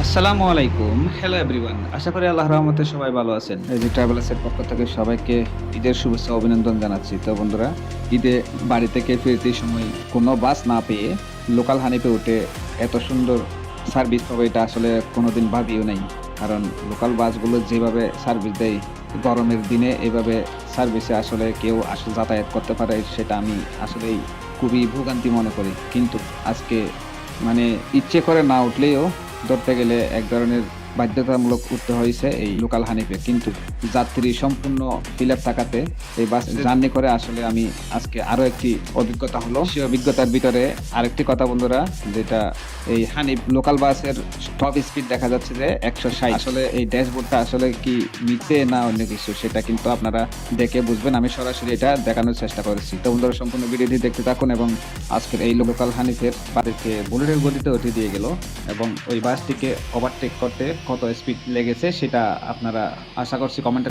আসসালামু আলাইকুম। Hello everyone. আশা করি আল্লাহর রহমতে সবাই ভালো আছেন। এই যে ট্রাভেলার্সের পক্ষ থেকে সবাইকে ঈদের শুভেচ্ছা ও অভিনন্দন জানাচ্ছি। তো বন্ধুরা, ঈদে বাড়ি থেকে ফিরতে সময় কোনো বাস না পেয়ে লোকাল হানিফে উঠে এত সুন্দর সার্ভিস পাবো এটা আসলে কোনোদিন ভাবিও নাই। কারণ লোকাল বাসগুলো যেভাবে সার্ভিস দেয় গরমের দিনে এভাবে সার্ভিসে আসলে কেউ আসলে যাতায়াত করতে পারে সেটা আমি আসলেই খুবই ভোগান্তি মনে করি। কিন্তু আজকে মানে ইচ্ছে করে না উঠলেও ধরতে গেলে এক ধরনের বাধ্যতামূলক উঠতে হয়েছে এই লোকাল হানিফে। কিন্তু যাত্রী সম্পূর্ণ ফিল আপ থাকাতে এই বাস জার্নি করে আসলে আমি আজকে আরো একটি অভিজ্ঞতা হলো। সেই অভিজ্ঞতার ভিতরে আরেকটি কথা বন্ধুরা, যেটা এই হানিফ লোকাল বাসের টপ স্পিড দেখা যাচ্ছে যে 160। আসলে এই ড্যাশবোর্ডটা আসলে কি মিথ্যে না অন্য কিছু সেটা কিন্তু আপনারা দেখে বুঝবেন। আমি সরাসরি এটা দেখানোর চেষ্টা করেছি। তো বন্ধুরা সম্পূর্ণ ভিডিওটি দেখতে থাকুন এবং আজকের এই লোকাল হানিফের বাসকে বুলেটের গতিতে উঠিয়ে দিয়ে গেল এবং ওই বাসটিকে ওভারটেক করতে কত স্পিড লেগেছে সেটা আপনারা আশা করছি কমেন্টে